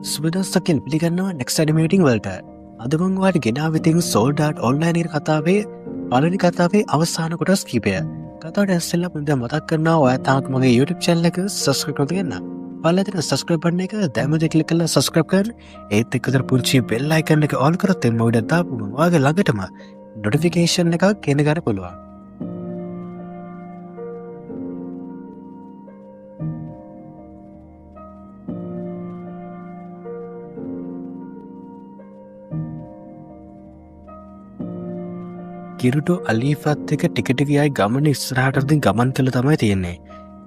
සුබදස්සකින් පිළිගන්නවා නෙක්ස්ට් ඇනිමේටින් වලට. අද මම ඔයාලට ගෙනාව ඉතින් සෝල්ඩ් ආර්ට් ඔන්ලයින් එක කතාවේ පළවෙනි කතාවේ අවසාන කොටස් කිහිපය. කතාවට ඉස්සෙල්ලා මම දැන් මතක් කරනවා ඔයා තාම මගේ YouTube channel එක subscribe කරලා තියෙන්න. ඔයාලා තියෙන subscribe button එක දැම්මද ක්ලික් කරලා subscribe කරන්න. ඒත් එක්කතර පුංචි bell icon එක on කරොත් එම්ම උඩ දාපුවම ඔයාගේ ළඟටම notification එකක් එන්න ගන්න පුළුවන්. කිරුටු අලීෆත් එක ටික ටික යයි ගමන ඉස්සරහට ගමන් කළ තමයි තියෙන්නේ.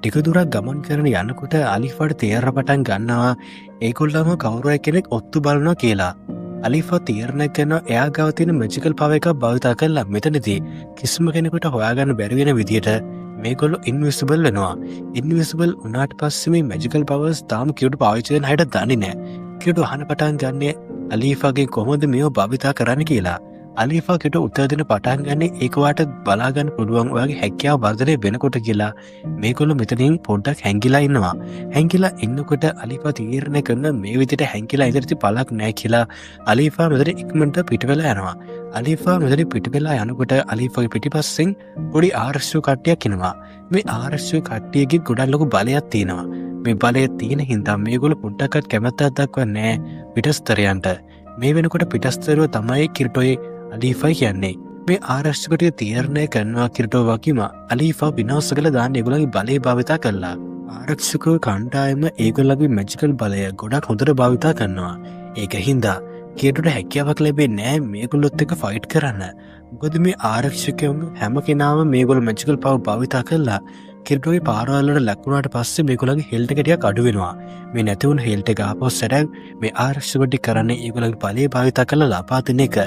ටික දුරක් ගමන් කරන යනකොට අලිෆට තේරෙන්න පටන් ගන්නවා ඒගොල්ලම කවුරු කෙනෙක් ඔත්තු බලනවා කියලා. අලිෆා තීරණය කරනවා එයා ගාව තියෙන මැජිකල් පවර් එකක් භාවිත කරලා මෙතනදී කිසිම කෙනෙකුට හොයාගන්න බැරි වෙන විදියට මේගොල්ලෝ ඉන්විසිබල් වෙනවා. ඉන්විසිබල් වුණාට පස්සේ මේ මැජිකල් පවර්ස් තාම කිරුටු පාවිච්චි කරන හැට දන්නේ නැහැ. කිරුටු අහන පටන් ගන්නේ අලිෆාගෙන් කොහොමද මේව භාවිත කරන්න කියලා. අලිෆා කිට උත්තර දෙන පටන් ගන්නේ ඒක වාට බලාගන්න පුළුවන් ඔයාගේ හැකියාව වර්ධනය වෙනකොට කියලා මේගොල්ලෝ මෙතනින් පොඩ්ඩක් හැංගිලා ඉන්නවා. හැංගිලා ඉන්නකොට අලිෆා තීරණය කරන මේ විදිහට හැංගිලා ඉඳලා පළක් නැහැ කියලා අලිෆා මෙතන ඉක්මනට පිට වෙලා යනවා. අලිෆා මෙතන පිට වෙලා යනකොට අලිෆාගේ පිටිපස්සෙන් පොඩි ආරක්ෂක කට්ටියක් එනවා. මේ ආරක්ෂක කට්ටියගේ ගොඩක් ලොකු බලයක් තියෙනවා. මේ බලය තියෙන හින්දා මේගොල්ලෝ පොඩ්ඩක්වත් කැමැත්තක් දක්වන්නේ නැහැ පිටස්තරයන්ට. මේ වෙනකොට පිටස්තරව තමයි කිරටෝයි අලිෆා කියන්නේ. මේ ආරක්ෂකට තීරණය කරනවා කිරටෝ වගේම අලිෆා විනාශ කළා දාන්න ඒගොල්ලන්ගේ බලය භාවිත කළා. ආරක්ෂක කණ්ඩායම ඒගොල්ලන්ගේ මැජිකල් බලය ගොඩක් හොඳට භාවිත කරනවා. ඒක හින්දා කිරටෝට හැකියාවක් ලැබෙන්නේ නැහැ මේගොල්ලොත් එක්ක ෆයිට් කරන්න. මොකද මේ ආරක්ෂකයන් හැම කෙනාම මේගොල්ලෝ මැජිකල් පවර් භාවිත කළා. කිරටෝගේ පාරවල් වල ලැකුණාට පස්සේ මේගොල්ලන්ගේ හෙල්ට් එක ටිකක් අඩු වෙනවා. මේ නැති වුණ හෙල්ට් එක ආපහු සැරයක් මේ ආරක්ෂක ටික කරන්නේ ඒගොල්ලන්ගේ බලය භාවිත කරලා ලබා දෙන එක.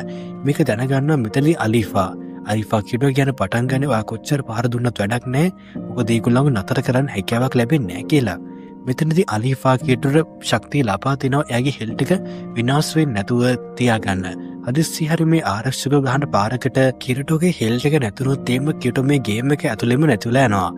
මේක දැනගන්නවා මෙතනදී අලිෆා. අලිෆා කිරටෝ කියන පටන් ගන්නේ ඔයා කොච්චර පාර දුන්නත් වැඩක් නැහැ. මොකද ඒගොල්ලන්ව නතර කරන්න හැකියාවක් ලැබෙන්නේ නැහැ කියලා. මෙතනදී අලිෆා කිරටෝට ශක්තිය ලබා දෙනවා එයාගේ හෙල්ට් එක විනාශ වෙන්නේ නැතුව තියාගන්න. හදිස්සි හරි මේ ආරක්ෂක ගහන පාරකට කිරටෝගේ හෙල්ට් එක නැතුනොත් එimhe කිරටෝ මේ ගේම් එක ඇතුළෙම නැතුලා යනවා.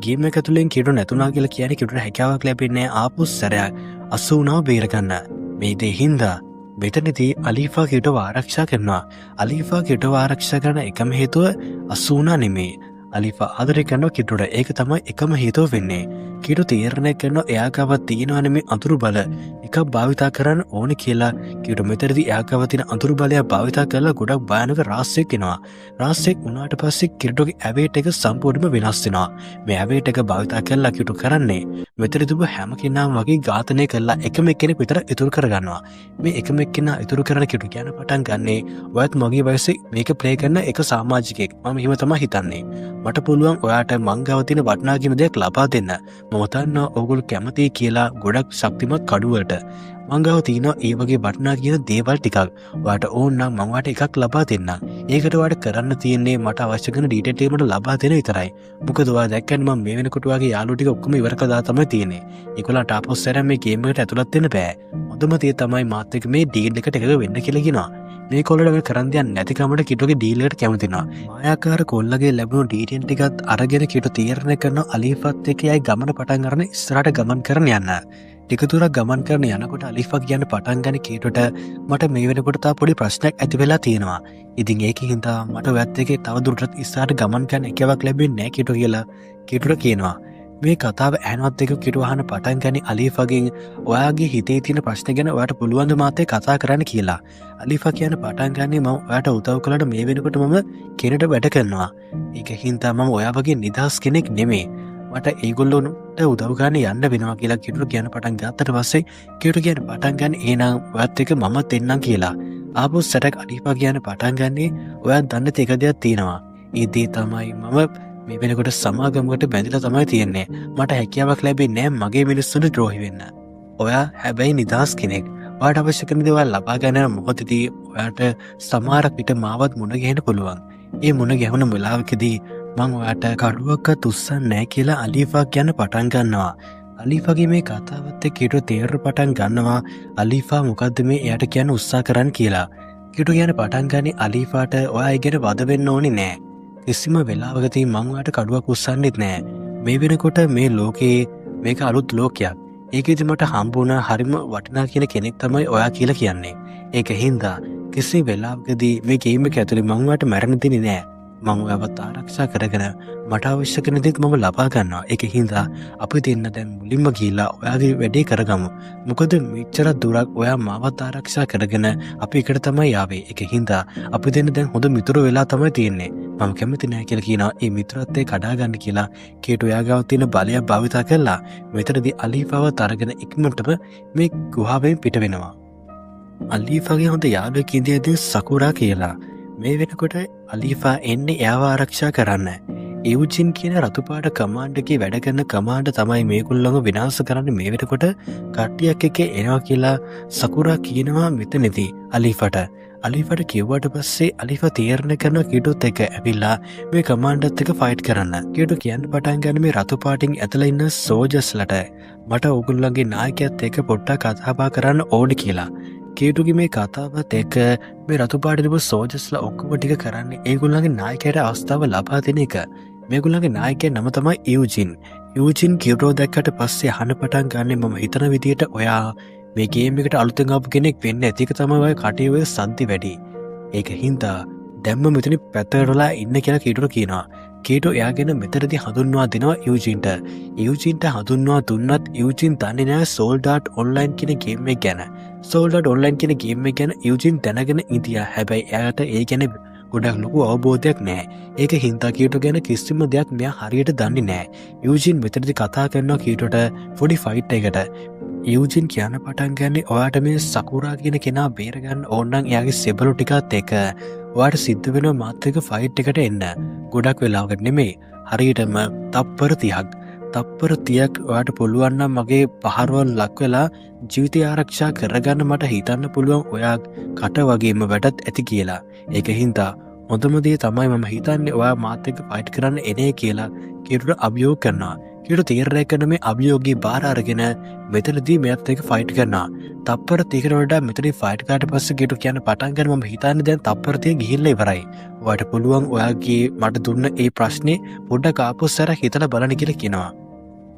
ගේම් එක ඇතුළෙන් කිරටෝ නැතුණා කියලා කියන්නේ කිරටෝට හැකියාවක් ලැබෙන්නේ ආපහු සැරයක් 89 බේරගන්න. මේ දේ හින්දා මෙතනදී අලිෆා කිරටෝව ආරක්ෂා කරනවා. අලිෆා කිරටෝව ආරක්ෂා කරන එකම හේතුව 89 නෙමෙයි. අලිෆා ආදරය කරනවා කිරටෝට. ඒක තමයි එකම හේතුව වෙන්නේ. කිරටෝ තීරණය කරනවා එයා ගාව තියෙනවා නෙමෙයි අඳුරු බල එකක් භාවිත කරන්න ඕනේ කියලා. කිරටෝ මෙතනදී එයා ගාව තියෙන අඳුරු බලය භාවිත කරලා ගොඩක් භයානක රහස්‍යයක් එනවා. රහස්‍යයක් වුණාට පස්සේ කිරටෝගේ ඇවේට් එක සම්පූර්ණයෙන්ම වෙනස් වෙනවා. මේ ඇවේට් එක භාවිත කරලා කිරටෝ කරන්නේ මෙතනදී හැම කෙනාම වගේ ඝාතනය කරලා එකම එක්කෙනෙක් විතර ඉතුරු කරගන්නවා. මේ එකම එක්කෙනා ඉතුරු කරන කිරටෝ කියන පටන් ගන්නේ ඔයත් මගේ වයසේ මේක ප්ලේ කරන එක සමාජිකයෙක්. මම එහෙම තමයි හිතන්නේ. මට පුළුවන් ඔයාට මං ගාව තියෙන වටිනාකම දෙයක් ලබා දෙන්න. මම දන්නවා ඕගොල්ලෝ කැමති කියලා ගොඩක් ශක්තිමත් කඩුවලට. මං ගාව තියෙනවා ඒ වගේ වටිනා කියන දේවල් ටිකක්. ඔයාට ඕන නම් මම ඔයාට එකක් ලබා දෙන්නම්. ඒකට ඔයාට කරන්න තියෙන්නේ මට අවශ්‍ය කරන ඩීටේල් ටික මට ලබා දෙන විතරයි. මොකද ඔයා දැක්කන්නේ මම මේ වෙනකොට ඔයාගේ යාළුවෝ ටික ඔක්කොම ඉවර කළා තමයි තියෙන්නේ. ඒගොල්ලන්ට ආපහු සැරයක් මේ ගේම් එකට ඇතුළත් වෙන්න බෑ. හොඳම දේ තමයි මාත් එක්ක මේ ඩීල් එකට එකග වෙන්න කියලා කියනවා. මේ කොල්ලට මේ කරන් දෙයක් නැති කමට කිටෝගේ ඩීල් එකට කැමති වෙනවා. මායාකාර කොල්ලගේ ලැබුණු ඩීටේල් ටිකත් අරගෙන කිටෝ තීරණය කරනවා අලිෆත් එක්ක යයි ගමන පටන් ගන්න ඉස්සරහට ගමන් කරන්න යන්න. ටික දුරක් ගමන් කරන යනකොට අලිෆා කියන්න පටන් ගන්න කීටෝට මට මේ වෙනකොට තා පොඩි ප්‍රශ්නයක් ඇති වෙලා තියෙනවා. ඉතින් ඒකෙන් හින්දා මට ඔයත් එක්ක තව දුරටත් ඉස්සරහට ගමන් කරන්න හැකියාවක් ලැබෙන්නේ නැහැ කීටෝ කියලා කීටෝට කියනවා. මේ කතාව ඇහනවත් එක කිටෝ අහන පටන් ගන්නේ අලිෆාගෙන් ඔයාගේ හිතේ තියෙන ප්‍රශ්න ගැන ඔයාට පුළුවන් ද මාත් එක්ක කතා කරන්න කියලා. අලිෆා කියන පටන් ගන්නේ මම ඔයාට උදව් කළාට මේ වෙනකොට මම කෙනෙක්ට වැඩ කරනවා. ඒක හින්දා මම ඔයා වගේ නිදහස් කෙනෙක් නෙමෙයි. මට ඒගොල්ලොන්ට උදව් ගන්න යන්න වෙනවා කියලා කිටෝ කියන පටන් ගත්තට පස්සේ කිටෝ කියන පටන් ගන්නේ එහෙනම් ඔයත් එක්ක මමත් එන්නම් කියලා. ආපහු සැරයක් අලිෆා කියන පටන් ගන්නේ ඔයා දන්න තේක දෙයක් තියෙනවා. ඒ දේ තමයි මම මේ වෙනකොට සමාගමකට බැඳිලා තමයි තියෙන්නේ. මට හැකියාවක් ලැබෙන්නේ නැහැ මගේ මිනිස්සුන්ට ද්‍රෝහි වෙන්න. ඔයා හැබැයි නිදහස් කෙනෙක්. ඔයාට අවශ්‍ය කරන දේවල් ලබා ගන්න මොහොතදී ඔයාට සමහරක් විට මාවත් මුණ ගැහෙන්න පුළුවන්. ඒ මුණ ගැහුණ වෙලාවකදී මම ඔයාට කඩුවක්වත් උස්සන්නේ නැහැ කියලා අලිෆා කියන පටන් ගන්නවා. අලිෆාගේ මේ කතාවත් එක්ක කිටෝ තේරෙන්න පටන් ගන්නවා අලිෆා මොකද්ද මේ එයාට කියන්න උත්සාහ කරන්න කියලා. කිටෝ කියන පටන් ගන්නේ අලිෆාට ඔයා ඉගෙන වද වෙන්න ඕනේ නැහැ. කිසිම වෙලාවකදී මං ඔයාට කඩුවක් උස්සන්නෙත් නෑ. මේ වෙනකොට මේ ලෝකේ මේක අලුත් ලෝකයක්. ඒකෙදි මට හම්බුණ හරිම වටිනා කියන කෙනෙක් තමයි ඔයා කියලා කියන්නේ. ඒක හින්දා කිසි වෙලාවකදී මේ ගේම් එක ඇතුලේ මම ඔයාට මැරෙන්න දෙන්නේ නෑ. මම ඔයාවත් ආරක්ෂා කරගෙන මට අවශ්‍ය කරන දේත් මම ලබා ගන්නවා. ඒක හින්දා අපි දෙන්න දැන් මුලින්ම ගිහිල්ලා ඔයාගේ වැඩේ කරගමු. මොකද මෙච්චර දුරක් ඔයා මාවත් ආරක්ෂා කරගෙන අපි එකට තමයි ආවේ. ඒක හින්දා අපි දෙන්න දැන් හොඳ මිතුරු වෙලා තමයි තියෙන්නේ. මම කැමති නෑ කියලා කියනවා. ඒ මිතුරත්වයේ කඩා ගන්න කියලා කේට ඔයා ගාව තියෙන බලය භාවිතා කරලා මෙතනදී අලීෆාව තරගෙන ඉක්මනටම මේ ගුහාවෙන් පිට වෙනවා. අලීෆාගේ හොඳ යාළුවෙක් ඉඳියදී සකුරා කියලා. මේ වෙනකොට අලීෆා එන්නේ එයාව ආරක්ෂා කරන්න. ඉවුජින් කියන රතුපාට කමාන්ඩ් එකේ වැඩ කරන කමාන්ඩ් තමයි මේගොල්ලන්ව විනාශ කරන්න මේ වෙනකොට කට්ටියක් එක්ක එනවා කියලා සකුරා කියනවා මෙතනදී අලීෆාට. අලීෆාට කිව්වට පස්සේ අලීෆා තීරණය කරන කීටුත් එක්ක ඇවිල්ලා මේ කමාන්ඩර්ත් එක්ක ෆයිට් කරන්න. කීටු කියන්න පටන් ගන්න මේ රතු පාටින් ඇතුළේ ඉන්න සෝල්ජර්ස්ලට මට ඕගොල්ලන්ගේ නායකයාත් එක්ක පොඩ්ඩක් කතා බහ කරන්න ඕනේ කියලා. කේටුගේ මේ කතාවත් එක්ක මේ රතු පාටින් සෝල්ජර්ස්ලා ඔක්කොම ටික කරන්නේ ඒගොල්ලන්ගේ නායකයාට අවස්ථාව ලබා දෙන එක. මේගොල්ලන්ගේ නායකයා නම තමයි ඉවුජින්. ඉවුජින් කීටෝ දැක්කට පස්සේ අහන්න පටන් ගන්න මම හිතන විදියට ඔයා මේ ගේම් එකට අලුතෙන් ආපු කෙනෙක් වෙන්න ඇති. ඒක තමයි ඔය කටේ ඔය සද්දි වැඩි. ඒක හින්දා දැම්ම මෙතන පැත්තටලා ඉන්න කියලා කීටෝ කියනවා. කීටෝ එයාගෙන මෙතනදී හඳුන්වා දෙනවා ඉවුජින්ට. ඉවුජින්ට හඳුන්වා දුන්නත් ඉවුජින් දන්නේ නැහැ සෝල්ඩාට් ඔන්ලයින් කියන ගේම් එක ගැන. සෝල්ඩාට් ඔන්ලයින් කියන ගේම් එක ගැන ඉවුජින් දැනගෙන ඉඳියා. හැබැයි එයාට ඒ ගැන ගොඩක් ලොකු අවබෝධයක් නැහැ. ඒක හින්දා කීටෝ ගැන කිසිම දෙයක් මෙයා හරියට දන්නේ නැහැ. ඉවුජින් මෙතනදී කතා කරනවා කීටෝට පොඩි ෆයිට් එකකට. ඉවුජින් කියන පටන් ගන්නේ ඔයාට මේ සකුරා කියන කෙනා බේරගන්න ඕන නම් එයාගේ සෙබළු ටිකත් එක්ක ඔයාට සිද්ධ වෙනවා මාත් එක්ක ෆයිට් එකට එන්න. ගොඩක් වෙලාවකට නෙමෙයි. හරියටම තප්පර 30ක්. තප්පර 30ක් ඔයාට පුළුවන් නම් මගේ පහරවල් ලක් වෙලා ජීවිතය ආරක්ෂා කරගන්න මට හිතන්න පුළුවන් ඔයා කට වගේම වැඩත් ඇති කියලා. ඒක හින්දා හොඳම දේ තමයි මම හිතන්නේ ඔයා මාත් එක්ක ෆයිට් කරන්න එනේ කියලා කීටුට අභියෝග කරනවා. කීටු තීරණය කරන මේ අභියෝගී බාර අරගෙන මෙතනදී මෙයත් එක්ක ෆයිට් කරනවා. තප්පර 30කට වඩා මෙතනදී ෆයිට් කරාට පස්සේ කීටු කියන්න පටන් ගන්න මම හිතන්නේ දැන් තප්පර 30 ගිහිල්ලා ඉවරයි. ඔයාට පුළුවන් ඔයාගේ මට දුන්න ඒ ප්‍රශ්නේ පොඩ්ඩක් ආපහු සැරයක් හිතලා බලන්න කියලා කියනවා.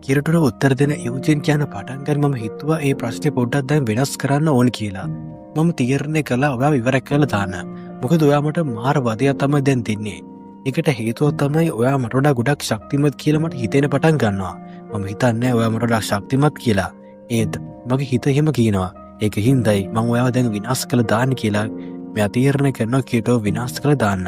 කීටුට උත්තර දෙන ඉවුජින් කියන පටන් ගන්න මම හිතුවා ඒ ප්‍රශ්නේ පොඩ්ඩක් දැන් වෙනස් කරන්න ඕන කියලා. මම තීරණය කළා ඔයාව ඉවර කරලා දාන්න. මොකද ඔයා මට මාර වදයක් තමයි දැන් දෙන්නේ. ඒකට හේතුව තමයි ඔයා මට වඩා ගොඩක් ශක්තිමත් කියලා මට හිතෙන පටන් ගන්නවා. මම හිතන්නේ ඔයා මට වඩා ශක්තිමත් කියලා. ඒත් මගේ හිත එහෙම කියනවා. ඒක හින්දායි මම ඔයාව දැන් විනාශ කළා දාන්න කියලා මම තීරණය කරනවා කීටෝ විනාශ කළා දාන්න.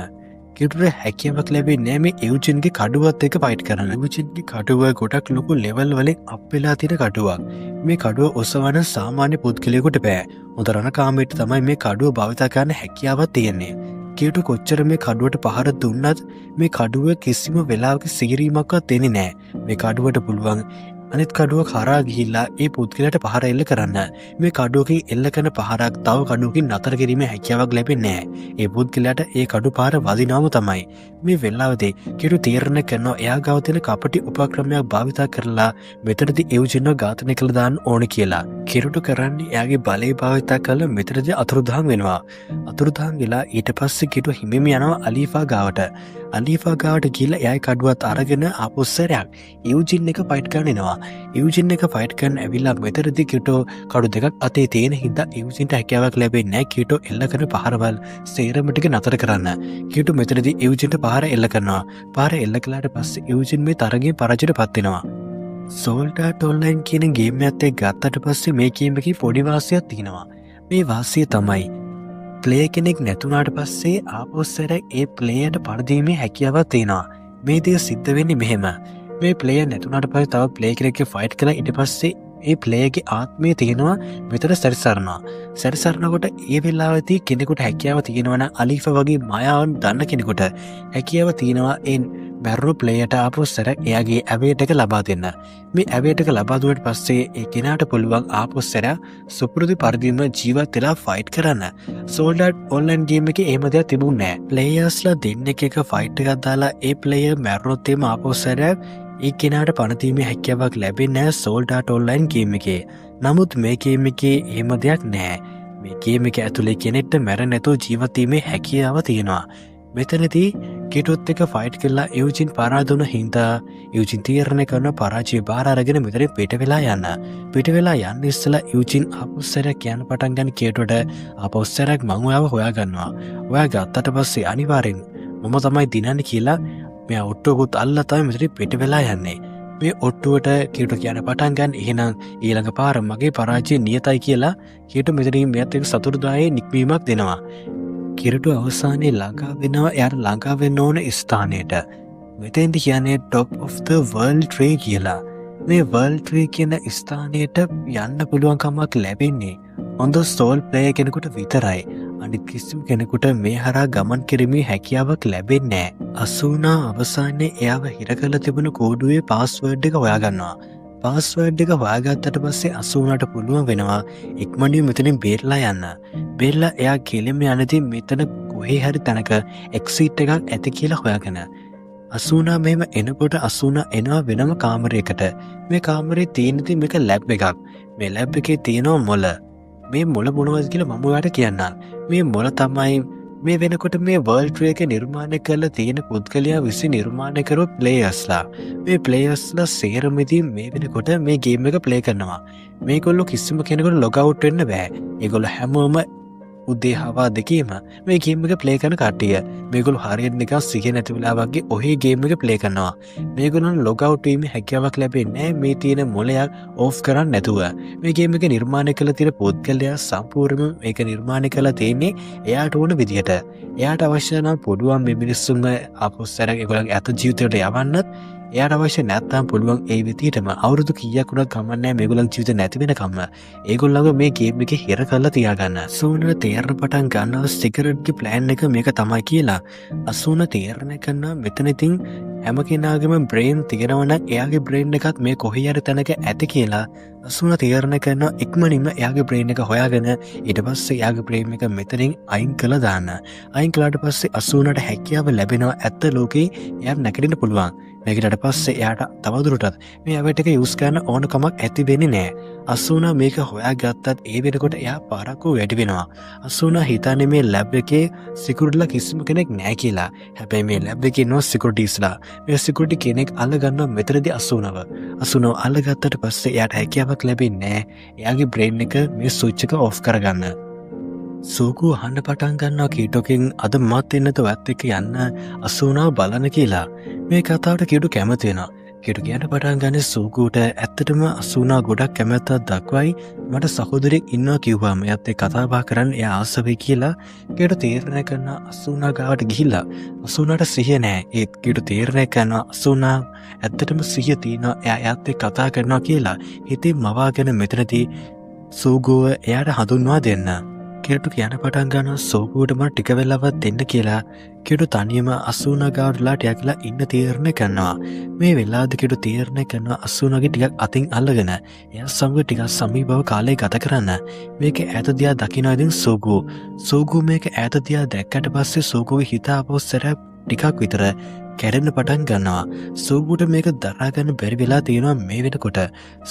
කීටෝට හැකියාවක් ලැබෙන්නේ නැහැ මේ ඉවුජින්ගේ කඩුවත් එක්ක ෆයිට් කරන්න. ඉවුජින්ගේ කඩුව ගොඩක් ලොකු ලෙවල් වලින් අප් වෙලා තියෙන කඩුවක්. මේ කඩුව ඔසවන සාමාන්‍ය පුද්ගලයෙකුට බෑ. හොඳ රණකාමීට තමයි මේ කඩුව භාවිත කරන්න හැකියාවක් තියෙන්නේ. කීටු කොච්චර මේ කඩුවට පහර දුන්නත් මේ කඩුව කිසිම වෙලාවක සිගිරීමක්වත් දෙන්නේ නැහැ. මේ කඩුවට පුළුවන් අනිත් කඩුව කරා ගිහිල්ලා ඒ පුද්ගලයාට පහර එල්ල කරන්න. මේ කඩුවකින් එල්ල කරන පහරක් තව කඩුවකින් නතර කිරීමේ හැකියාවක් ලැබෙන්නේ නැහැ. ඒ පුද්ගලයාට ඒ කඩු පාර වදිනවම තමයි. මේ වෙලාවේදී කීටු තීරණය කරනවා එයා ගාව තියෙන කපටි උපක්‍රමයක් භාවිත කරලා මෙතනදී ඉවුජින්ව ඝාතනය කළ දාන්න ඕන කියලා. කීටු කරන්නේ එයාගේ බලය භාවිත කරලා මෙතනදී අතුරුදහන් වෙනවා. අතුරුදහන් වෙලා ඊට පස්සේ කීටු හිමෙම යනවා අලීෆා ගාවට. අලීෆා ගාවට ගිහිල්ලා එයාගේ කඩුවත් අරගෙන ආපහු සැරයක් ඉවුජින් එක ෆයිට් කරන්න එනවා. ඉවුජින් එක ෆයිට් කරන්න ඇවිල්ලා මෙතනදී කීටෝ කඩු දෙකක් අතේ තියෙන හින්දා ඉවුජින්ට හැකියාවක් ලැබෙන්නේ නැහැ කීටෝ එල්ල කරන පහරවල් සේරම ටික නතර කරන්න. කීටෝ මෙතනදී ඉවුජින්ට පහර එල්ල කරනවා. පහර එල්ල කළාට පස්සේ ඉවුජින් මේ තරගයේ පරාජයටපත් වෙනවා. සෝල්ඩාට් ඔන්ලයින් කියන ගේම් එකත් එක්ක ගත්තට පස්සේ මේ ගේම් එකේ පොඩි වාසියක් තියෙනවා. මේ වාසිය තමයි ප්ලේ කෙනෙක් නැතුණාට පස්සේ ආපහු සැරයක් ඒ ප්ලේයට පරදීමේ හැකියාවක් තියෙනවා. මේ දේ සිද්ධ වෙන්නේ මෙහෙම. මේ ප්ලේයර් නැතුණාට පස්සේ තව ප්ලේ කෙනෙක්ගේ ෆයිට් කළා ඊට පස්සේ ඒ ප්ලේයර්ගේ ආත්මය තියෙනවා මෙතන සැරිසරනවා. සැරිසරනකොට ඒ වෙලාවේදී කෙනෙකුට හැකියාව තියෙනවා නම් අලීෆා වගේ මායාවන් දන්න කෙනෙකුට හැකියාව තියෙනවා ඒ බැරරු ප්ලේයර්ට ආපහු සැරයක් එයාගේ ඇවේට් එක ලබා දෙන්න. මේ ඇවේට් එක ලබා දුන්නාට පස්සේ ඒ කෙනාට පුළුවන් ආපහු සැරයක් සුපුරුදු පරිදිම ජීවත් වෙලා ෆයිට් කරන්න. සෝල්ඩාට් ඔන්ලයින් ගේම් එකේ එහෙම දෙයක් තිබුණේ නැහැ. ප්ලේයර්ස්ලා දෙන්නෙක් එක ෆයිට් එකක් දාලා ඒ ප්ලේයර් මැරුණොත් එimhe ආපහු සැරයක් ඒ කෙනාට පණදීමේ හැකියාවක් ලැබෙන්නේ නැහැ සෝල්ඩාට් ඔන්ලයින් ගේම් එකේ. නමුත් මේ ගේම් එකේ එහෙම දෙයක් නැහැ. මේ ගේම් එක ඇතුලේ කෙනෙක්ට මැරෙන්න නැතුව ජීවත් වීමේ හැකියාව තියෙනවා. මෙතනදී කිටුත් එක ෆයිට් කල්ලා යුජින් පරාදුන හින්දා යුජින් තීරණය කරන පරාජය බාරගෙන මෙතර පිට වෙලා යන්න. පිට වෙලා යන්න ඉස්සල යුජින් අපුස්සරයක් යන පටන්ගන්න කියටට අපොස්සරක් මංවාව හොයාගන්නවා. ඔයා ගත්තට පස්සේ අනිවාරෙන් මම තමයි දිනන්න කියලා මෙ ඔට්ටෝකුත් අල්ලතයි මෙතර පිට වෙලා යන්නේ. මේ ඔට්ටුවට කියට කියන පටන්ගන්න එහෙනම් ඊළඟ පාර මගේ පරාජය නියතයි කියලා කියට මෙතරින් මෙත් එක සතුරදායේ නික්වීමක් දෙනවා. කිරටු අවසානයේ ළඟා වෙනවා යට ළඟාවෙන්න ඕන ස්ථානයට. මෙතෙන්දි කියන්නේ top of the world tree කියලා. මේ world tree කියන ස්ථානයට යන්න පුළුවන්කමක් ලැබෙන්නේ හොඳ සෝල් ප්ලේයර් කෙනෙකුට විතරයි. අනිත් කිසිම කෙනෙකුට මේ හරහා ගමන් කිරීමේ හැකියාවක් ලැබෙන්නේ නැහැ. අසුනා අවසානයේ එයාව හිර කරලා තිබුණු කෝඩුවේ පාස්වර්ඩ් එක හොයාගන්නවා. පාස්වර්ඩ් එක හොයාගත්තට පස්සේ අසුනාට පුළුවන් වෙනවා ඉක්මනින් මෙතනින් බේරලා යන්න. බේරලා එයා කෙලින්ම යනදී මෙතන කොහේ හරි තැනක එක්සිට් එකක් ඇති කියලා හොයාගෙන. අසුනා මෙහෙම එනකොට අසුනා එනවා වෙනම කාමරයකට. මේ කාමරේ තියෙනදී මේක ලැබ් එකක්. මේ ලැබ් එකේ තියෙනවා මොළ. මේ මොළ මොනවද කියලා මම ඔයාලට කියන්නම්. මේ මොළ තමයි මේ වෙනකොට මේ වර්ල්ඩ් ට්‍රී එක නිර්මාණය කරලා තියෙන පුද්ගලයා විසින් නිර්මාණය කරපු ප්ලේයර්ස්ලා. මේ ප්ලේයර්ස්ලා සේරමදී මේ වෙනකොට මේ ගේම් එක ප්ලේ කරනවා. මේගොල්ලෝ කිසිම කෙනෙකුට ලොග් අවුට් වෙන්න බෑ. ඒගොල්ලෝ හැමෝම උදේ හවා දෙකේම මේ ගේම් එක ප්ලේ කරන කට්ටිය. මේගොල්ලෝ හරියට නිකන් සිහිය නැති වෙලා වගේ ඔහේ ගේම් එක ප්ලේ කරනවා. මේගොල්ලන් ලොග් අවුට් වීමේ හැකියාවක් ලැබෙන්නේ මේ තියෙන මොලයක් ඕෆ් කරන්න නැතුව. මේ ගේම් එක නිර්මාණය කළ තියෙන පුද්ගලයා සම්පූර්ණයෙන්ම මේක නිර්මාණය කළා තියෙන්නේ එයාට ඕන විදියට. එයාට අවශ්‍ය නම් පොඩුවන් මේ මිනිස්සුන්ව අපොස්සරක් ඒගොල්ලන්ගේ අත ජීවිතයට යවන්නත් එයාට අවශ්‍ය නැත්තම් පුළුවන් ඒ විදිහටම අවුරුදු කීයක් වුණත් කමන්නේ මේගොල්ලන් ජීවිත නැති වෙනකම්ම ඒගොල්ලන්ව මේ ගේම් එකේ හිර කරලා තියාගන්න. සෝනට තේරෙන පටන් ගන්නවා සිගරට්ගේ ප්ලෑන් එක මේක තමයි කියලා. අසෝන තීරණය කරනවා මෙතන ඉතින් හැම කෙනාගේම බ්‍රේන් තියෙනවා නම් එයාගේ බ්‍රේන් එකත් මේ කොහේ හරි තැනක ඇති කියලා. අසෝන තීරණය කරනවා ඉක්මනින්ම එයාගේ බ්‍රේන් එක හොයාගෙන ඊට පස්සේ එයාගේ බ්‍රේන් එක මෙතනින් අයින් කළා දාන්න. අයින් කළාට පස්සේ අසෝනට හැකියාව ලැබෙනවා ඇත්ත ලෝකේ එයා නැගිටින්න පුළුවන්. නැගිටට පස්සේ එයාට තවදුරටත් මේ ඇවට් එක යූස් කරන්න ඕන කමක් ඇති වෙන්නේ නැහැ. අසුනා මේක හොයාගත්තත් ඒ වෙනකොට එයා පාරක්කු වැඩි වෙනවා. අසුනා හිතන්නේ මේ ලැබ් එකේ සිකියුරිටිලා කිසිම කෙනෙක් නැහැ කියලා. හැබැයි මේ ලැබ් එකේ ඉන්න සිකියුරිටිස්ලා මේ සිකියුරිටි කෙනෙක් අල්ලගන්නවා මෙතනදී අසුනව. අසුනව අල්ලගත්තට පස්සේ එයාට හැකියාවක් ලැබෙන්නේ නැහැ. එයාගේ බ්‍රේන් එක මේ ස්විච් එක ඔෆ් කරගන්න. සූකු අහන්න පටන් ගන්නවා කීටෝකින් අද මත් එන්නත වැත් එක්ක යන්න අසුනාව බලන කියලා. මේ කතාවට කීටු කැමති වෙනවා. කීටු කියන්න පටන් ගන්නේ සූකුට ඇත්තටම අසුනා ගොඩක් කැමැත්තක් දක්වයි. මට සහෝදරයෙක් ඉන්නවා කිව්වම එයාත් එක්ක කතා බහ කරන්න එයා ආස වෙයි කියලා කීටු තීරණය කරනවා අසුනා ගාවට ගිහිල්ලා. අසුනාට සිහිය නැහැ. ඒත් කීටු තීරණය කරනවා අසුනා ඇත්තටම සිහිය තියෙනවා. එයාත් එක්ක කතා කරනවා කියලා. හිතින් මවාගෙන මෙතනදී සූගුව එයාට හඳුන්වා දෙන්න. කෙටු කියන පටන් ගන්නවා සෝකුවටම ටික වෙලාවක් දෙන්න කියලා. කෙටු තනියම අසුනා ගාවටලාට යකලා ඉන්න තීරණය කරනවා. මේ වෙලාවද කෙටු තීරණය කරනවා අසුනාගේ ටිකක් අතින් අල්ලගෙන එයා සමග ටිකක් සමීපව කාලය ගත කරන්න. මේක ඈත දිහා දකිනවා ඉතින් සෝගු මේක ඈත දිහා දැක්කට පස්සේ සෝගුගේ හිත අපොස්සර ටිකක් විතර කැරෙන්න පටන් ගන්නවා. සූගුට මේක දරාගන්න බැරි වෙලා තියෙනවා මේ වෙනකොට.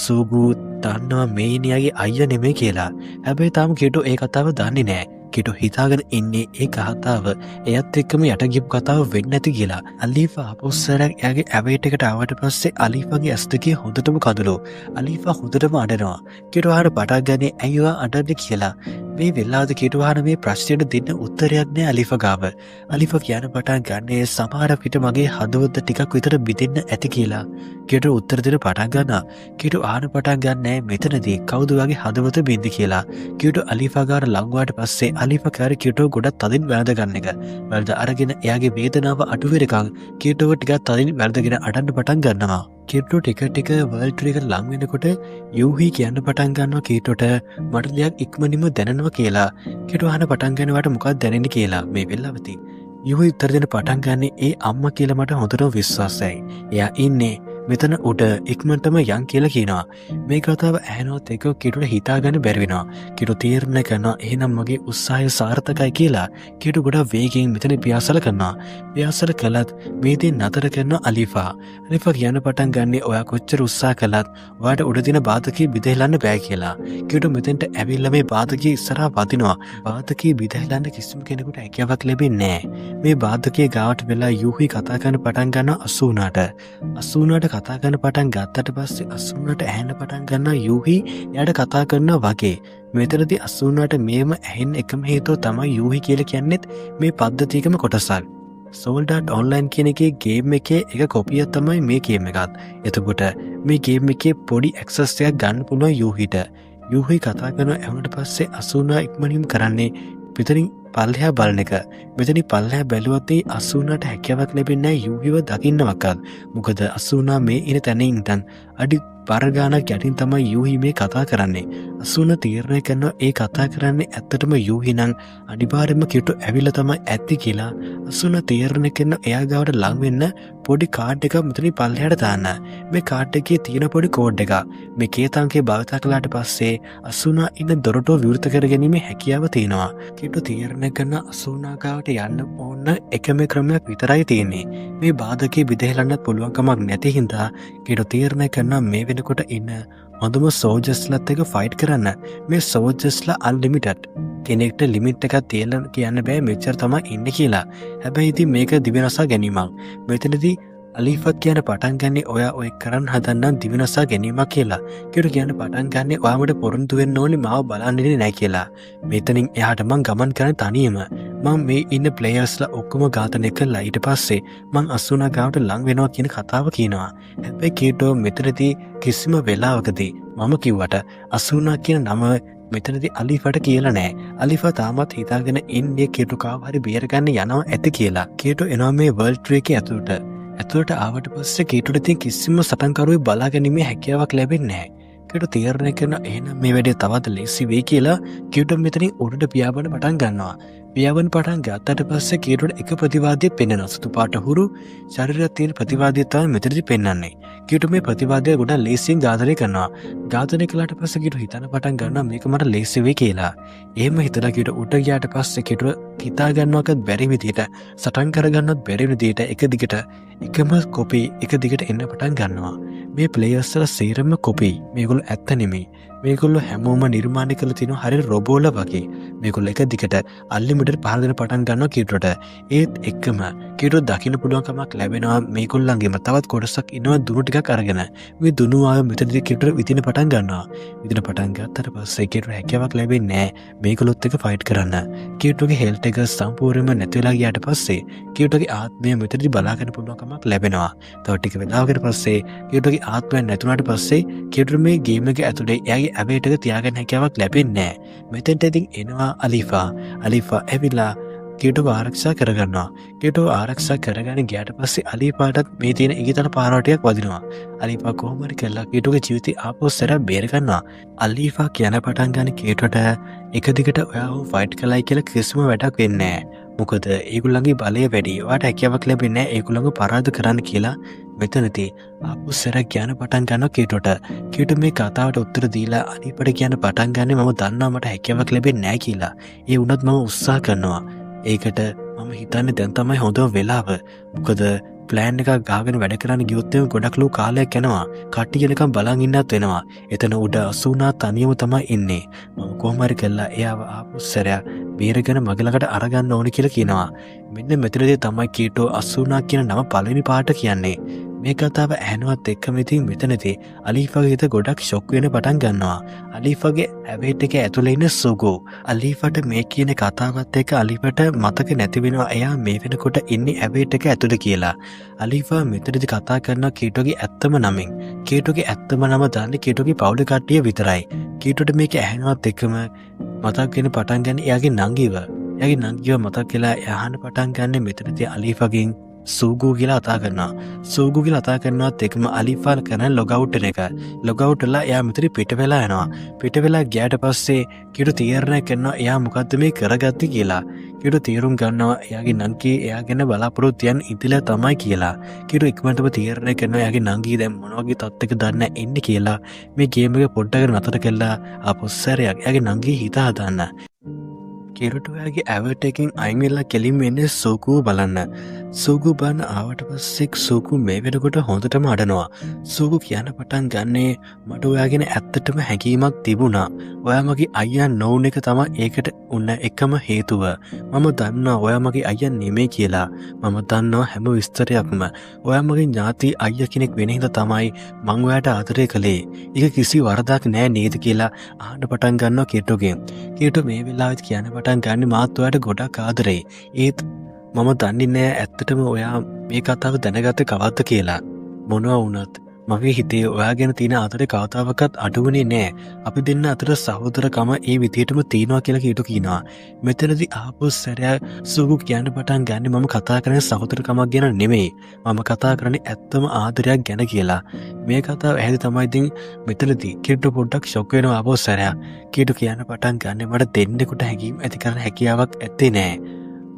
සූගු දන්නවා මේ නියාගේ අයියා නෙමෙයි කියලා. හැබැයි තාම කෙටු ඒ කතාව දන්නේ නැහැ. කෙටු හිතාගෙන ඉන්නේ ඒ කතාව එයත් එක්කම යට ගියපු කතාව වෙන්නේ නැති කියලා. අලීෆා අපොස්සරක් එයාගේ ඇවේට් එකට ආවට පස්සේ අලීෆාගේ ඇස් දෙකේ හොඳටම කඳුළු. අලීෆා හොඳටම අඬනවා. කෙටු ආහාර පටන් ගන්නේ ඇයිවා අඬන්නේ කියලා. මේ වෙලාවද කෙටු ආහාර මේ ප්‍රශ්නෙට දෙන්න උත්තරයක් නෑ අලීෆා ගාව. අලීෆා කියන පටන් ගන්නේ සමහර විට මගේ හදවත ටිකක් විතර බිඳෙන්න ඇති කියලා. කෙටු උත්තර දෙන්න පටන් ගන්නවා. කෙටු ආහාර පටන් ගන්නෑ මෙතනදී කවුද වගේ හදවත බින්දි කියලා. කෙටු අලීෆා ගාට ලං වුණාට පස්සේ අලීෆා කාර කෙටු ගොඩක් තදින් වැළඳ ගන්න එක. වැළඳ අරගෙන එයාගේ වේදනාව අඩු වෙනකන් කෙටුව ටිකක් තදින් වැළඳගෙන අඬන්න පටන් ගන්නවා. කෙටු ටික වර්ල්ඩ් ට්‍රී එකට ලං වෙනකොට යූහි කියන්න පටන් ගන්නවා කීටෝට මට දෙයක් ඉක්මනින්ම දැනෙනවා කියලා. කෙටු අහන පටන් ගන්නවට මොකක්ද දැනෙන්නේ කියලා මේ වෙලාවදී. යූහි උත්තර දෙන්න පටන් ගන්නේ ඒ අම්මා කියලා මට හොඳටම විශ්වාසයි. එයා ඉන්නේ මෙතන උඩ ඉක්මටම යන් කියලා කියනවා. මේ කතාව ඇහනොත් එක කිටුට හිතාගන්න බැරිවෙනවා. කිටු තීරණය කරනවා එහෙනම් මගේ උත්සාහය සාර්ථකයි කියලා. කිටු ගොඩක් වේගයෙන් මෙතන පියාසල කරනවා. පියාසල කළත් මේ දේ නතර කරන අලිෆා. අලිෆා කියන්න පටන් ගන්නේ ඔයා කොච්චර උත්සාහ කළත් ඔයාට උඩ තියෙන බාධකේ බිඳහෙලන්න බෑ කියලා. කිටු මෙතෙන්ට ඇවිල්ලා මේ බාධකේ ඉස්සරහා වදිනවා. බාධකේ බිඳහෙලන්න කිසිම කෙනෙකුට හැකියාවක් ලැබෙන්නේ නැහැ. මේ බාධකයේ ගාවට වෙලා යූහි කතා කරන්න පටන් ගන්නවා අසූනාට. අසූනාට කතා කරන්න පටන් ගත්තට පස්සේ අසූනාට ඇහෙන්න පටන් ගන්නවා යූහි එයාට කතා කරනවා වගේ. මෙතනදී අසූනාට මේම ඇහෙන්න එකම හේතුව තමයි යූහි කියලා කියන්නේත් මේ පද්ධතියකම කොටසක්. සෝල්ඩාට් ඔන්ලයින් කියන එකේ ගේම් එකේ එක කොපියක් තමයි මේ ගේම් එකත්. එතකොට මේ ගේම් එකේ පොඩි ඇක්සස් එකක් ගන්න පුළුවන් යූහිට. යූහි කතා කරනවා ඇහුනට පස්සේ අසූනා ඉක්මනින්ම කරන්නේ මෙතනින් පල්ලෙහා බලන එක. මෙතනින් පල්ලෙහා බැලුවත් අසූනාට හැකියාවක් ලැබෙන්නේ නැහැ යූහිව දකින්නවක්වත්. මොකද අසූනා මේ ඉන තැනින් ඉඳන් අඩි පරගානක් යටින් තමයි යූහි මේ කතා කරන්නේ. අසූනා තීරණය කරනවා ඒ කතා කරන්නේ ඇත්තටම යූහි නම් අනිවාර්යයෙන්ම කිට්ටු ඇවිල්ලා තමයි ඇත්ති කියලා. අසූනා තීරණය කරන එයා ගාවට ලඟ වෙන්න පොඩි කාඩ් එකක් මෙතනින් පල්ලෙහාට දාන්න. මේ කාඩ් එකේ තියෙන පොඩි කෝඩ් එකක්. මේ කේතංකේ භාවිත කළාට පස්සේ අසූනා ඉන්න දොරටුව විවෘත කරගැනීමේ හැකියාව තියෙනවා. කිට්ටු තීරණය කරන අසූනා ගාවට යන්න ඕන එකම ක්‍රමයක් විතරයි තියෙන්නේ. මේ බාධකේ බිඳහෙලන්නත් පුළුවන් කමක් නැති හින්දා කිට්ටු තීරණය කරනවා මේ වෙනකොට ඉන්න හොඳම සෝල්ජර්ස්ලත් එක ෆයිට් කරන්න. මේ සෝල්ජර්ස්ලා අන්ලිමිටඩ්. කෙනෙක්ට ලිමිට් එකක් තියලා කියන්න බෑ මෙච්චර තමයි ඉන්නේ කියලා. හැබැයි ඉතින් මේක දිවිනසා ගැනීමක්. මෙතනදී අලිෆා කියන පටන් ගන්නේ ඔයා ඔය කරන්න හදන්නම් දිවිනසා ගැනීමක් කියලා. කිට්ටු කියන පටන් ගන්නේ ඔයාමට පොරොන්දු වෙන්න ඕනේ මාව බලන්නේ නැහැ කියලා. මෙතනින් එහාට මං ගමන් කරන තනියම. මම මේ ඉන්න ප්ලේයර්ස්ලා ඔක්කොම ඝාතනය කළා. ඊට පස්සේ මං අසුනා ගාවට ලං වෙනවා කියන කතාව කියනවා. හැබැයි කිට්ටු මෙතනදී කිසිම වෙලාවකදී මම කිව්වට අසුනා කියන නම මෙතනදී අලිෆාට කියලා නෑ. අලිෆා තාමත් හිතාගෙන ඉන්නේ කිට්ටු කාව හරි බේරගන්න යනවා ඇති කියලා. කිට්ටු එනවා මේ වර්ල්ඩ් ට්‍රී එකේ ඇතුළට ආවට පස්සේ කිට්ටුට තියෙන කිසිම සටන්කරුවෙක් බලා ගැනීමේ හැකියාවක් ලැබෙන්නේ නැහැ. කිට්ටු තීරණය කරන එහෙනම් මේ වැඩේ තවත් ලේසි වෙයි කියලා කිට්ටු මෙතනින් උඩට පියාඹන්න පටන් ගන්නවා. පියාඹන්න පටන් ගත්තට පස්සේ කිට්ටුට එක ප්‍රතිවාදයක් පෙන්වනවා. සුදු පාට හුරු ශරීරයේ තියෙන ප්‍රතිවාදය තමයි මෙතනදී පෙන්වන්නේ. කිට්ටු මේ ප්‍රතිවාදය ගොඩක් ලේසියෙන් ඝාතනය කරනවා. ඝාතනය කළාට පස්සේ කිට්ටු හිතන පටන් ගන්නවා මේක මට ලේසි වෙයි කියලා. එහෙම හිතලා කිට්ටු උඩ ගියාට පස්සේ කිට්ටු හිතා ගන්නවකත් බැරි විදියට සටන් කරගන්නවත් බැරි විදියට එක දිගට එකම කොපි එක දිගට එන්න පටන් ගන්නවා. මේ ප්ලේයර්ස්ලා සේරම කොපි. මේගොල්ලෝ ඇත්ත නෙමෙයි. මේගොල්ලෝ හැමෝම නිර්මාණය කළ තියෙන හරිය රොබෝලා වගේ. මේගොල්ලෝ එක දිගට අන්ලිමිටඩ් පහර දෙන පටන් ගන්නවා කිට්ටුට. ඒත් එක්කම කිට්ටු දකින්න පුළුවන් කමක් ලැබෙනවා මේගොල්ලන්ගෙම තවත් කොටසක් ඉනවා දුනු ටිකක් අරගෙන. මේ දුනු ආව මෙතනදී කිට්ටු විදින පටන් ගන්නවා. විදින පටන් ගත්තට පස්සේ කිට්ටු හැකියාවක් ලැබෙන්නේ නැහැ මේගොල්ලොත් එක්ක ෆයිට් කරන්න. කිට්ටුගේ හෙල්ත් එක සම්පූර්ණයෙන්ම නැති වෙලා ගියාට පස්සේ කිට්ටුගේ ආත්මය මෙතනදී බලාගන්න පුළුවන් කමක් ලැබෙනවා. තව ටික වෙලාවකට පස්සේ කිට්ටුගේ ආත්මය නැතුණාට පස්සේ කිට්ටු මේ ගේම් එක ඇතුලේ එයාගේ ඇවේට් එක තියාගන්න හැකියාවක් ලැබෙන්නේ නැහැ. මෙතෙන්ට ඉතින් එනවා අලිෆා. අලිෆා ඇවිල්ලා කිට්ටුව ආරක්ෂා කරගන්නවා. කිට්ටුව ආරක්ෂා කරගෙන ගියාට පස්සේ අලිෆාටත් මේ තියෙන ඊතන පාරවටියක් වදිනවා. අලිෆා කොහොම හරි කරලා කිට්ටුගේ ජීවිතය ආපහු සැර බේර ගන්නවා. අලිෆා කියන පටන් ගන්න කිට්ටුට එක දිගට ඔයාව ෆයිට් කළයි කියලා කිසිම වැඩක් වෙන්නේ නැහැ. මොකද ඒගොල්ලන්ගේ බලය වැඩි. ඔයාට හැකියාවක් ලැබෙන්නේ නැහැ ඒගොල්ලන්ව පරාද කරන්න කියලා මෙතනදී ආපහු සැර කියන පටන් ගන්නවා කිට්ටුට. කිට්ටු මේ කතාවට උත්තර දීලා අලිෆාට කියන පටන් ගන්නේ මම දන්නවා මට හැකියාවක් ලැබෙන්නේ නැහැ කියලා. ඒ වුණත් මම උත්සාහ කරනවා. ඒකට මම හිතන්නේ දැන් තමයි හොඳම වෙලාව. මොකද ප්ලෑන් එකක් ගාගෙන වැඩ කරන්න ගියොත් එම ගොඩක් ලොකු කාලයක් යනවා. කට්ටිය නිකන් බලන් ඉන්නත් වෙනවා. එතන උඩ අසුනා තනියම තමයි ඉන්නේ. මම කොහොම හරි කළා එයාව ආපහු සැරයක් බේරගෙන මගේ ළඟට අරගන්න ඕනේ කියලා කියනවා. මෙන්න මෙතනදී තමයි කීටෝ අසුනා කියන නම පළවෙනි පාට කියන්නේ. මේ කතාව ඇහෙනවත් එක්කම ඉතින් මෙතනදී අලිෆාගේ හිත ගොඩක් ෂොක් වෙන පටන් ගන්නවා. අලිෆාගේ ඇවේට් එක ඇතුලේ ඉන්න සුගෝ. අලිෆාට මේ කියන කතාවත් එක්ක අලිෆාට මතක නැති වෙනවා එයා මේ වෙනකොට ඉන්නේ ඇවේට් එක ඇතුලේ කියලා. අලිෆා මෙතනදී කතා කරන කීටෝගේ ඇත්තම නමින්. කීටෝගේ ඇත්තම නම දන්නේ කීටෝගේ පවුලේ කට්ටිය විතරයි. කීටෝට මේක ඇහෙනවත් එක්කම මතක් වෙන පටන් ගන්න එයාගේ නංගිව. එයාගේ නංගිව මතක් වෙලා අහන්න පටන් ගන්න මෙතනදී අලිෆාගෙන් සූගූ කියලා අතා කරනවා. සූගූ කියලා අතා කරනවත් එකම අලිෆාන් කරන ලොගවුට් එක. ලොගවුට් වෙලා එයා මෙතන පිට වෙලා යනවා. පිට වෙලා ගියාට පස්සේ කිඩු තීරණය කරනවා එයා මොකද්ද මේ කරගත්තේ කියලා. කිඩු තීරුම් ගන්නවා එයාගේ නංගී එයා ගැන බලාපොරොත්තු යන ඉඳලා තමයි කියලා. කිඩු ඉක්මනටම තීරණය කරනවා එයාගේ නංගී දැන් මොන වගේ තත්ත්වයක දන්නේ ඉන්නේ කියලා. මේ ගේම් එක පොඩ්ඩක් නතර කළා ආපස්සරයක් එයාගේ නංගී හිත හදන්න. කිරුටුවයාගේ ඇවට එකින් අයිවෙල්ලා කෙලින් වෙන්නේ සූකූ බලන්න. සූකූ බලන්න ආවට පස්සේ සූකූ මේ වෙනකොට හොඳටම අඩනවා. සූකූ කියන්න පටන් ගන්නේ මට ඔයාගෙන ඇත්තටම හැඟීමක් තිබුණා. ඔයා මගේ අයියා නොවුන එක තමයි ඒකට උන්න එකම හේතුව. මම දන්නවා ඔයා මගේ අයියා නෙමෙයි කියලා. මම දන්නවා හැම විස්තරයක්ම. ඔයා මගේ ඥාති අයියා කෙනෙක් වෙන හින්දා තමයි මං ඔයාට ආදරය කළේ. ඒක කිසි වරදක් නෑ නේද කියලා අහන්න පටන් ගන්නවා කිටුගෙන්. කිටු මේ වෙලාවෙත් කියන්න පටන් ගන්න මාත් ඔයාට ගොඩක් ආදරේ. ඒත් මම දන්නේ නෑ ඇත්තටම ඔයා මේ කතාව දැනගත්තේ කවද්ද කියලා. මොනවා වුණත් මගේ හිතේ ඔයා ගැන තියෙන ආදරේ කවදාවත් අඩුවුනේ නෑ. අපි දෙන්න අතර සහෝදරකම ඒ විදිහටම තියෙනවා කියලා කීටු කියනවා. මෙතනදී ආපහු සැරයක් සූගු කියන්න පටන් ගන්නේ මම කතා කරන්නේ සහෝදරකමක් ගැන නෙමෙයි. මම කතා කරන්නේ ඇත්තම ආදරයක් ගැන කියලා. මේ කතාව ඇහෙදි තමයි ඉතින් මෙතනදී කීටු පොඩ්ඩක් ෂොක් වෙනවා ආපහු සැරයක්. කීටු කියන්න පටන් ගන්නේ මට දෙන්නෙකුට හැඟීම් ඇති කරන්න හැකියාවක් ඇත්තේ නෑ.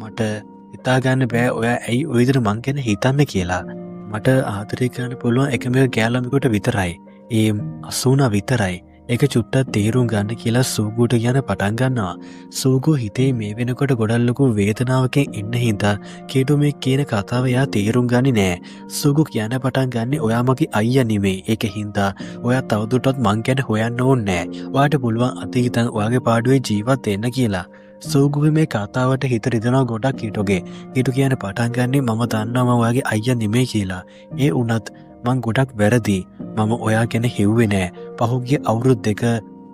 මට හිතා ගන්න බෑ ඔයා ඇයි ඔය විදිහට මං ගැන හිතන්නේ කියලා. මට ආදරය කරන්න පුළුවන් එකම ගෑලමිකට විතරයි. ඒ 80 විතරයි. ඒක චුට්ටක් තේරුම් ගන්න කියලා සූගුට කියන පටන් ගන්නවා. සූගු හිතේ මේ වෙනකොට ගොඩක් ලොකු වේදනාවකින් ඉන්න හින්දා කීටු මේ කියන කතාව එයා තේරුම් ගන්නේ නෑ. සූගු කියන පටන් ගන්නේ ඔයා මගේ අයියා නෙමෙයි. ඒක හින්දා ඔයා තවදුරටත් මං ගැන හොයන්න ඕනේ නෑ. ඔයාට පුළුවන් අතීතන් ඔයාගේ පාඩුවේ ජීවත් වෙන්න කියලා. සූගුවේ මේ කතාවට හිත රිදෙනවා ගොඩක් කීටුගේ. කීටු කියන පටන් ගන්නේ මම දන්නවා මම ඔයාගේ අයියා නෙමෙයි කියලා. ඒ වුණත් මං ගොඩක් වැරදි. මම ඔයා ගැන හිව්වේ නෑ. පහුගිය අවුරුදු දෙක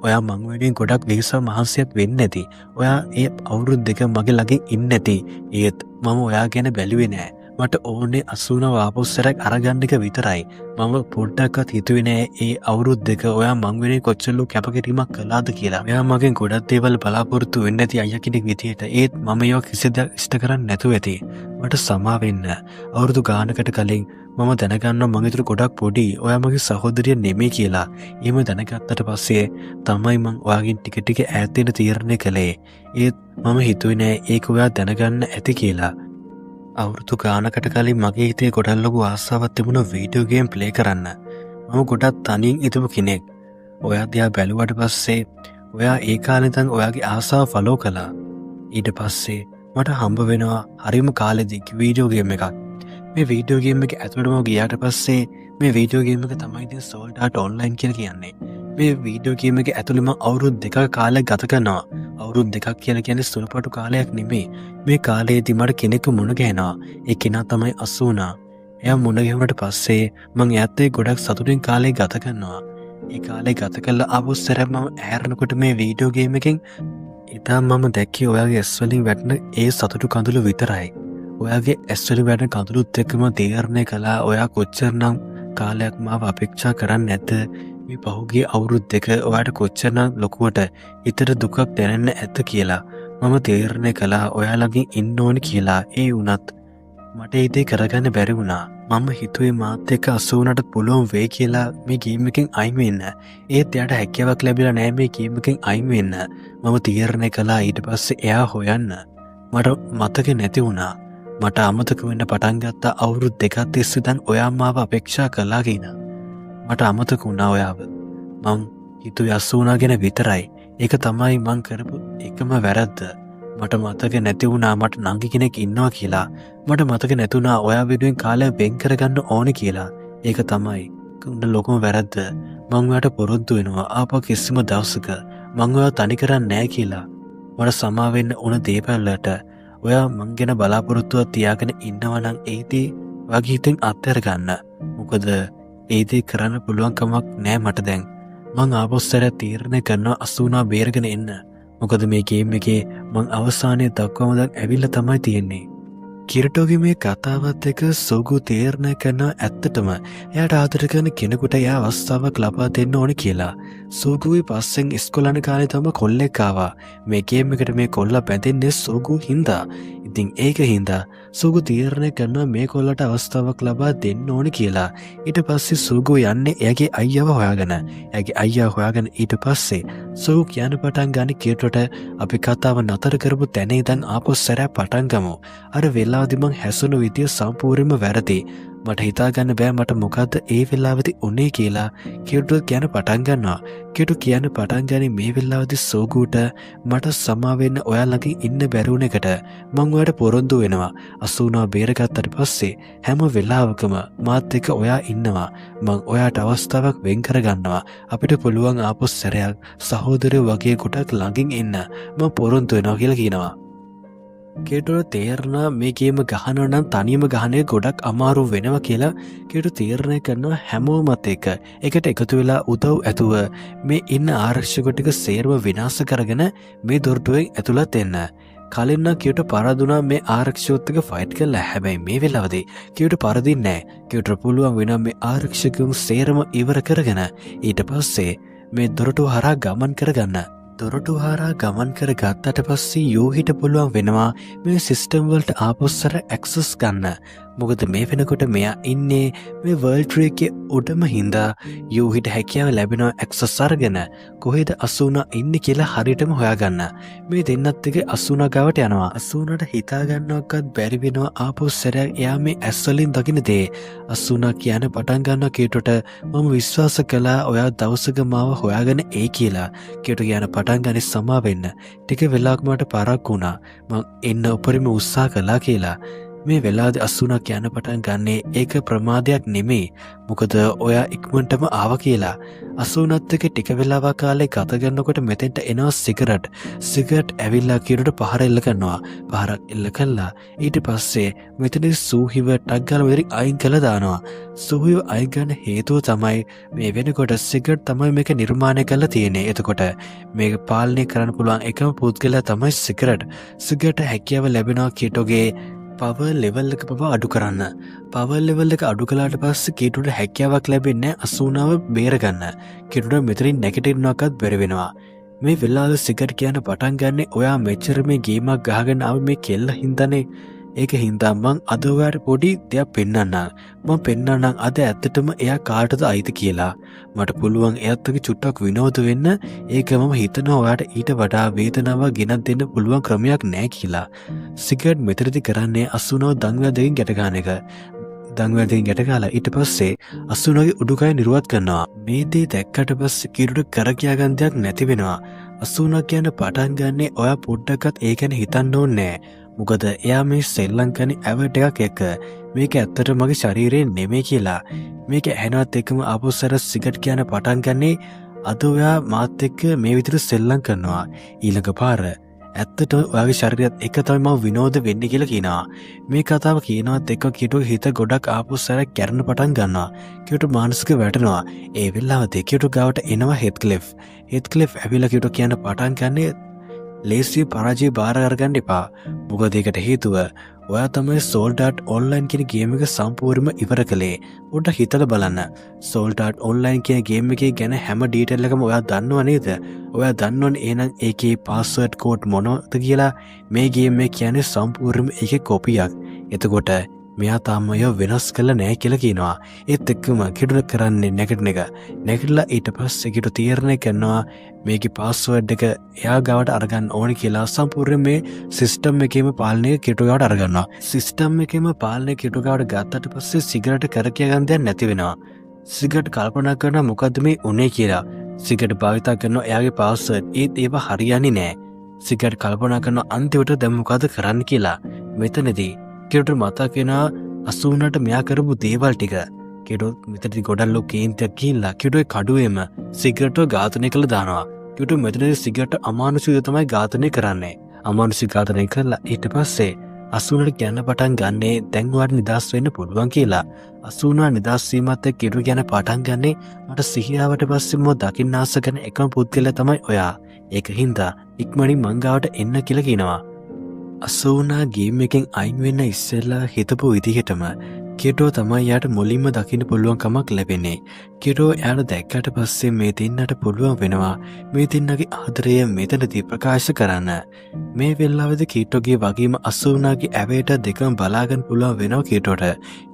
ඔයා මං වෙනුවෙන් ගොඩක් වෙහෙස මහන්සියක් වෙන්නේ නැති. ඔයා ඒ අවුරුදු දෙක මගේ ළඟින් ඉන්නේ නැති. ඒත් මම ඔයා ගැන බැලුවේ නෑ. මට ඕනේ 80 වාපස්සරක් අරගන්න එක විතරයි. මම පොඩ්ඩක්වත් හිතුවේ නෑ ඒ අවුරුදු දෙක ඔයා මං වෙනුවෙන් කොච්චර කැපකිරීමක් කළාද කියලා. ඔයා මගෙන් ගොඩක් දේවල් බලාපොරොත්තු වෙන්නේ නැති අයියා කෙනෙක් විදියට. ඒත් මම ඒවා කිසිදයක් ඉෂ්ට කරන්නේ නැතුව ඇති. මට සමා වෙන්න. අවුරුදු ගානකට කලින් මම දැනගන්නවා මං විතර ගොඩක් පොඩි ඔයා මගේ සහෝදරිය නෙමෙයි කියලා. එහෙම දැනගත්තට පස්සේ තමයි මං ඔයාගෙන් ටික ටික ඈත් වෙන්න තීරණය කළේ. ඒත් මම හිතුවේ නෑ ඒක ඔයා දැනගන්න ඇති කියලා. අවුරුදු ගානකට කලින් මගේ හිතේ ගොඩක් ලොකු ආසාවක් තිබුණා වීඩියෝ ගේම් ප්ලේ කරන්න. මම ගොඩක් තනියෙන් හිටපු කෙනෙක්. ඔයා දිහා බැලුවට පස්සේ ඔයා ඒ කාලේ ඉඳන් ඔයාගේ ආසාව ෆලෝ කළා. ඊට පස්සේ මට හම්බ වෙනවා හරිම කාලෙදී වීඩියෝ ගේම් එකක්. මේ වීඩියෝ ගේම් එක ඇතුළටම ගියාට පස්සේ මේ වීඩියෝ ගේම් එක තමයි ඉතින් සෝල්ඩ් ආර්ට් ඔන්ලයින් කියලා කියන්නේ. මේ වීඩියෝ ගේම් එක ඇතුළේ මම අවුරුදු 2ක කාලයක් ගත කරනවා. අවුරුදු 2ක් කියලා කියන්නේ සුළුපටු කාලයක් නෙමෙයි. මේ කාලේදී මට කෙනෙක්ව මුණ ගැහෙනවා. ඒ කෙනා තමයි 80. එයා මුණ ගැහුණට පස්සේ මං එයාත් එක්ක ගොඩක් සතුටින් කාලය ගත කරනවා. ඒ කාලේ ගත කළා ආපහු සැරයක් මම ඇහැරෙනකොට මේ වීඩියෝ ගේම් එකෙන් ඉතින් මම දැක්කේ ඔයාගේ ඇස් වලින් වැටෙන ඒ සතුටු කඳුළු විතරයි. ඔයාගේ ඇස් වලින් වැටෙන කඳුළුත් එක්කම තීරණය කළා ඔයා කොච්චරනම් කාලයක් මාව අපේක්ෂා කරන්නේ නැද්ද? මේ පහුගිය අවුරුදු දෙක ඔයාට කොච්චරනම් ලොකුවට හිතට දුකක් දැනෙන්න ඇද්ද කියලා. මම තීරණය කළා ඔයා ළඟින් ඉන්න ඕනේ කියලා. ඒ වුණත් මට ඒ දේ කරගන්න බැරි වුණා. මම හිතුවේ මාත් එක්ක 80ට පුළුවන් වෙයි කියලා මේ ගේම් එකෙන් අයින් වෙන්න. ඒත් එයාට හැකියාවක් ලැබිලා නැහැ මේ ගේම් එකෙන් අයින් වෙන්න. මම තීරණය කළා ඊට පස්සේ එයා හොයන්න. මට මතක නැති වුණා. මට අමතක වෙන්න පටන් ගත්තා අවුරුදු දෙකක් තිස්සේ දැන් ඔයා මාව අපේක්ෂා කළා කියන. මට අමතක වුණා ඔයාව. මං හිතුවේ 80 ගැන විතරයි. ඒක තමයි මං කරපු එකම වැරද්ද. මට මතක නැති වුණා මට නංගි කෙනෙක් ඉන්නවා කියලා. මට මතක නැතුණා ඔයා වෙනුවෙන් කාලය වෙන් කරගන්න ඕනේ කියලා. ඒක තමයි උන්න ලොකුම වැරද්ද. මං ඔයාට පොරොන්දු වෙනවා ආපහු කිසිම දවසක මං ඔයාව තනි කරන්නේ නැහැ කියලා. මට සමා වෙන්න ඕන දේවල් වලට ඔයා මං ගැන බලාපොරොත්තුවක් තියාගෙන ඉන්නවා නම් ඒ දේ ඔයාගේ හිතෙන් අත්හැර ගන්න. මොකද ඒ දේ කරන්න පුළුවන් කමක් නැහැ මට දැන්. මං ආපස්සට තීරණය කරනවා 80 බේරගෙන එන්න. මොකද මේ ගේම් එකේ මං අවසානයේ දක්වාම දැන් ඇවිල්ලා තමයි තියෙන්නේ. කිරටෝගේ මේ කතාවත් එක්ක සෝගු තීරණය කරනවා ඇත්තටම එයාට ආදර කරන කෙනෙකුට එයා අවස්ථාවක් ලබා දෙන්න ඕනේ කියලා. සූගුයි පස්සෙන් ඉස්කොලන කාලේ තම කොල්ලෙක් ආවා. මේ ගේම් එකට මේ කොල්ලා බැඳෙන්නේ සූගු හින්දා. ඉතින් ඒක හින්දා සූගු තීරණය කරනවා මේ කොල්ලට අවස්ථාවක් ලබා දෙන්න ඕනේ කියලා. ඊට පස්සේ සූගු යන්නේ එයාගේ අයියාව හොයාගෙන. එයාගේ අයියා හොයාගෙන ඊට පස්සේ සූගු කියන පටන් ගන්න කීටට අපි කතාව නතර කරපු තැන ඉඳන් ආපහු සැරයක් පටන් ගමු. අර වෙලාවදී මං හැසුණු විදිය සම්පූර්ණයෙන්ම වැරදි. මට හිතාගන්න බෑ මට මොකද්ද ඒ වෙලාවෙදි උනේ කියලා කියුටු කියන පටන් ගන්නවා. කියුටු කියන පටන් ගන්නේ මේ වෙලාවෙදි සෝගුට මට සමා වෙන්න ඔයා ළඟින් ඉන්න බැරි වුණ එකට මං ඔයාට පොරොන්දු වෙනවා. 89 බේරගත්තට පස්සේ හැම වෙලාවකම මාත් එක්ක ඔයා ඉන්නවා. මං ඔයාට අවස්ථාවක් වෙන් කරගන්නවා. අපිට පුළුවන් ආපහු සැරයක් සහෝදරයෝ වගේ කොටක් ළඟින් ඉන්න මං පොරොන්දු වෙනවා කියලා කියනවා. කේටුර තේරණා මේ ගේම ගහනවා නම් තනියම ගහනය ගොඩක් අමාරු වෙනවා කියලා කේටු තීරණය කරනවා හැමෝමත් එක්ක එකට එකතු වෙලා උදව් ඇතුව මේ ඉන්න ආරක්ෂක ටික සේරම විනාශ කරගෙන මේ දොරටුවෙන් ඇතුළත් එන්න. කලින් නම් කේටු පරදුනා මේ ආරක්ෂකත් එක්ක ෆයිට් කරලා. හැබැයි මේ වෙලාවදී කේටු පරදින්නේ නැහැ. කේටුට පුළුවන් වෙනවා මේ ආරක්ෂකයන් සේරම ඉවර කරගෙන ඊට පස්සේ මේ දොරටුව හරහා ගමන් කරගන්න. දොරටු හරහා ගමන් කර ගත්තට පස්සේ යෝහිට පුළුවන් වෙනවා මේ සිස්ටම් වලට ආපස්සර ඇක්සස් ගන්න. මොකද මේ වෙනකොට මෙයා ඉන්නේ මේ වර්ල්ඩ් ට්‍රී එකේ උඩම හින්දා යෝහිට හැකියාව ලැබෙනවා ඇක්සස් අරගෙන කොහෙද 89 ඉන්නේ කියලා හරියටම හොයාගන්න. මේ දෙන්නත් එක්ක 89 ගාවට යනවා. 89ට හිතා ගන්නවක්වත් බැරි වෙනවා ආපහු සැරයක් එයා මේ ඇස් වලින් දකින්න දේ. 89 කියන පටන් ගන්නවා කීටට මම විශ්වාස කළා ඔයා දවසක මාව හොයාගෙන ඒ කියලා. කීට කියන පටන් ගන්නේ සමා වෙන්න. ටික වෙලාවක මට පාරක් වුණා. මං එන්න උපරිම උත්සාහ කළා කියලා. මේ වෙලාවේදී 89 කියන පටන් ගන්නේ ඒක ප්‍රමාදයක් නෙමෙයි. මොකද ඔයා ඉක්මනටම ආවා කියලා. 89ත් එක්ක ටික වෙලාවක් කාලේ ගත කරනකොට මෙතෙන්ට එනවා සිගරට්. සිගරට් ඇවිල්ලා කීරට පහර එල්ල කරනවා. පහරක් එල්ල කළා. ඊට පස්සේ මෙතනදී සූහිව ටක් ගාලා මෙතනින් අයින් කළා දානවා. සූහිව අයින් ගන්න හේතුව තමයි මේ වෙනකොට සිගරට් තමයි මේක නිර්මාණය කරලා තියෙන්නේ. එතකොට මේක පාලනය කරන්න පුළුවන් එකම පුද්ගලයා තමයි සිගරට්. සිගරට් හැකියාව ලැබෙනවා කීටෝගේ පවර් ලෙවල් එක පවා අඩු කරන්න. පවර් ලෙවල් එක අඩු කළාට පස්සේ කීටුට හැකියාවක් ලැබෙන්නේ 89ව බේරගන්න. කීටුට මෙතනින් නැගිටින්නවක්වත් බැරි වෙනවා. මේ වෙලාවේ සිගරට් කියන පටන් ගන්නේ ඔයා මෙච්චර මේ ගේමක් ගහගෙන ආව මේ කෙල්ල හින්දානේ. ඒක හින්දා මං අද ඔයාට පොඩි දෙයක් පෙන්වන්නම්. මම පෙන්වන්නම් අද ඇත්තටම එයා කාටද අයිති කියලා. මට පුළුවන් එයාත් එක්ක චුට්ටක් විනෝද වෙන්න. ඒක මම හිතනවා ඔයාට ඊට වඩා වේදනාවක් ගෙනත් දෙන්න පුළුවන් ක්‍රමයක් නැහැ කියලා. සිගරට් මෙතනදී කරන්නේ 89 දඟුව දෙකින් ගැට ගන්න එක. දඟුව දෙකින් ගැට ගාලා ඊට පස්සේ 89ගේ උඩුකය නිරුවත් කරනවා. මේ දේ දැක්කට පස්සේ කීරුට කර කියා ගන්න දෙයක් නැති වෙනවා. 89 කියන පටන් ගන්නේ ඔයා පොඩ්ඩක්වත් ඒ ගැන හිතන්න ඕනේ නැහැ. මොකද එයා මේ සෙල්ලම් කරන ඇවට් එකක් එක්ක මේක ඇත්තට මගේ ශරීරේ නෙමෙයි කියලා. මේක ඇහෙනවත් එක්කම ආපස්සට සිගරට් කියන පටන් ගන්නේ අද ඔයා මාත් එක්ක මේ විදිහට සෙල්ලම් කරනවා. ඊළඟ පාර ඇත්තටම ඔයාගේ ශරීරයත් එක තමයි මම විනෝද වෙන්නේ කියලා කියනවා. මේ කතාව කියනවත් එක්ක කීටුගේ හිත ගොඩක් ආපස්සට කැරෙන පටන් ගන්නවා. කීටු මානසික වැටෙනවා. ඒ වෙලාවට කීටු ගාවට එනවා හෙත්ක්ලිෆ්. හෙත්ක්ලිෆ් ඇවිල්ලා කීටු කියන පටන් ගන්නේ ලේසි පරාජය බාර අරගන්න එපා. මොකද ඒකට හේතුව ඔයා තමයි සෝල්ඩ් ආර්ට් ඔන්ලයින් කියන ගේම් එක සම්පූර්ණයෙන්ම ඉවර කළේ. පොඩ්ඩක් හිතලා බලන්න. සෝල්ඩ් ආර්ට් ඔන්ලයින් කියන ගේම් එකේ ගැන හැම ඩීටේල් එකම ඔයා දන්නව නේද? ඔයා දන්නවනේ එහෙනම් ඒකේ පාස්වර්ඩ් කෝඩ් මොනවද කියලා. මේ ගේම් එක කියන්නේ සම්පූර්ණයෙන්ම ඒකේ කොපියක්. එතකොට මෙයා තාම අය වෙනස් කළා නෑ කියලා කියනවා. ඒත් එක්කම කිඩුල කරන්නේ නැගිටින එක. නැගිටලා ඊට පස්සේ කිඩු තීරණය කරනවා මේකේ පාස්වර්ඩ් එක එයා ගාවට අරගන්න ඕනි කියලා. සම්පූර්ණ මේ සිස්ටම් එකේම පාලනය කිඩු ගාවට අරගන්නවා. සිස්ටම් එකේම පාලනය කිඩු ගාවට ගත්තට පස්සේ සිගරට් කර කියා ගන්න දෙයක් නැති වෙනවා. සිගරට් කල්පනා කරනවා මොකද්ද මේ උනේ කියලා. සිගරට් භාවිතා කරනවා එයාගේ පාස්වර්ඩ්. ඒත් ඒව හරියන්නේ නෑ. සිගරට් කල්පනා කරනවා අන්තිමට දැන් මොකද කරන්න කියලා. මෙතනදී කෙට මතක් වෙනවා 89ට මෙයා කරපු දේවල් ටික. කෙටොත් මෙතනදී ගොඩක් කේන්තියක් ගිහිල්ලා කෙටොයි කඩුවේම සිගරට් ඝාතනය කළා දානවා. කෙටො මෙතනදී සිගරට් අමානුෂිකව තමයි ඝාතනය කරන්නේ. අමානුෂික ඝාතනය කළා ඊට පස්සේ 89ට කියන්න පටන් ගන්නේ දැන් ඔයාලට නිදාස් වෙන්න පුළුවන් කියලා. 89 නිදාස් වීමත් එක්ක කෙටො කියන පටන් ගන්නේ මට සිහියාවට පස්සේ මම දකින්න ආස කරන එකම පුද්ගලයා තමයි ඔයා. ඒක හින්දා ඉක්මනින් මං ගාවට එන්න කියලා කියනවා. 89 ගේම් එකෙන් අයින් වෙන්න ඉස්සෙල්ලා හිතපු විදිහටම කෙටෝ තමයි යාට මුලින්ම දකින්න පුළුවන් කමක් ලැබෙන්නේ. කෙටෝ එයාට දැක්කට පස්සේ මේ දෙන්නට පුළුවන් වෙනවා මේ දෙන්නගේ ආදරය මෙතනදී ප්‍රකාශ කරන්න. මේ වෙලාවේදී කීටෝගේ වගේම අසුනාගේ ඇවේට දෙකම බලාගන්න පුළුවන් වෙනවා කීටෝට.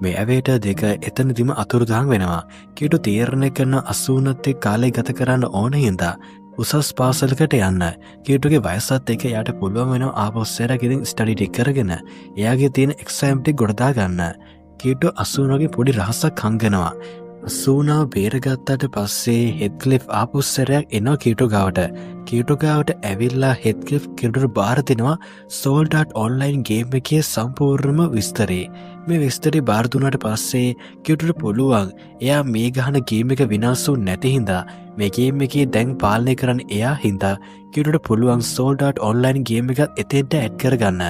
මේ ඇවේට දෙක එතනදිම අතුරුදහන් වෙනවා. කීටෝ තීරණය කරන අසුනත් එක්ක කාලය ගත කරන්න ඕන හින්දා උසස් පාසලකට යන්න. කීටෝගේ වයසත් එක්ක එයාට පුළුවන් වෙනවා ආපහු සෙරගෙන් ස්ටඩි ටික කරගෙන එයාගේ තියෙන එක්සෑම් ටික ගොඩදා ගන්න. කීටෝ අසුනාගේ පොඩි රහසක් හංගනවා. අසුනාව බේරගත්තට පස්සේ හෙත්ක්ලිෆ් ආපහු සැරයක් එනවා කීටෝ ගාවට. කීටෝ ගාවට ඇවිල්ලා හෙත්ක්ලිෆ් කීටෝට බාර දෙනවා සෝල්ඩ් ආර්ට් ඔන්ලයින් ගේම් එකේ සම්පූර්ණම විස්තරේ. මේ විස්තරේ බාර දුන්නාට පස්සේ කීටෝට පුළුවන් එයා මේ ගහන ගේම් එක විනාශ වුනේ නැති හින්දා මේ ගේම් එකේ දැන් පාලනය කරන්න එයා හින්දා කීටෝට පුළුවන් සෝල්ඩ් ආර්ට් ඔන්ලයින් ගේම් එකත් එතෙන්ට ඇඩ් කරගන්න.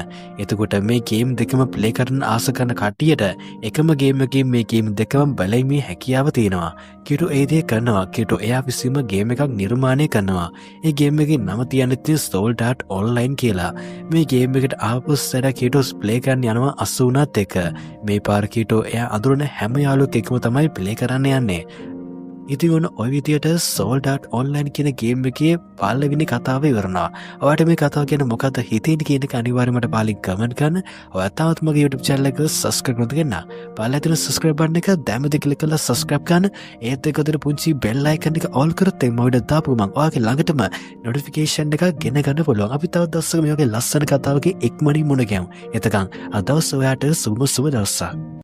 එතකොට මේ ගේම් දෙකම ප්ලේ කරන්න ආස කරන කට්ටියට එකම ගේම් එකකින් මේ ගේම් දෙකම බලීමේ හැකියාව තියෙනවා. කීටෝ ඒ දේ කරනවා. කීටෝ එයා විසින්ම ගේම් එකක් නිර්මාණය කරනවා. ඒ ගේම් එකේ නම තියන්නේ සෝල්ඩ් ආර්ට් ඔන්ලයින් කියලා. මේ ගේම් එකට ආපහු සැර කීටෝ ප්ලේ කරන්න යනවා අසුනාත් එක්ක. මේ පාර කීටෝ එයා අඳුරන හැම යාළුවෙක් එක්කම තමයි ප්ලේ කරන්න යන්නේ. ඉතින් ඔන්න ඔය විදියට සෝල්ඩ් ආර්ට් ඔන්ලයින් කියන ගේම් එකේ පළවෙනි කතාව ඉවරනවා. ඔයාලට මේ කතාව ගැන මොකක්ද හිතෙන්නේ කියන එක අනිවාර්යයෙන්ම මට පාලින් කමෙන්ට් කරන්න. ඔයාලා තාමත් මගේ YouTube channel එක subscribe කරන්න දෙන්න. පාලලා තියෙන subscribe button එක දැම්මද ක්ලික් කරලා subscribe කරන්න. ඒත් එක්ක උඩට පුංචි bell icon එක all කරොත් එම් මොකද දාපු මම ඔයාගේ ළඟටම notification එකක් ගෙන ගන්න පුළුවන්. අපි තවත් දවසක මේ වගේ ලස්සන කතාවක ඉක්මනින් මුණ ගැමු. එතකන් අද දවස් ඔයාට සුබ දවසක්.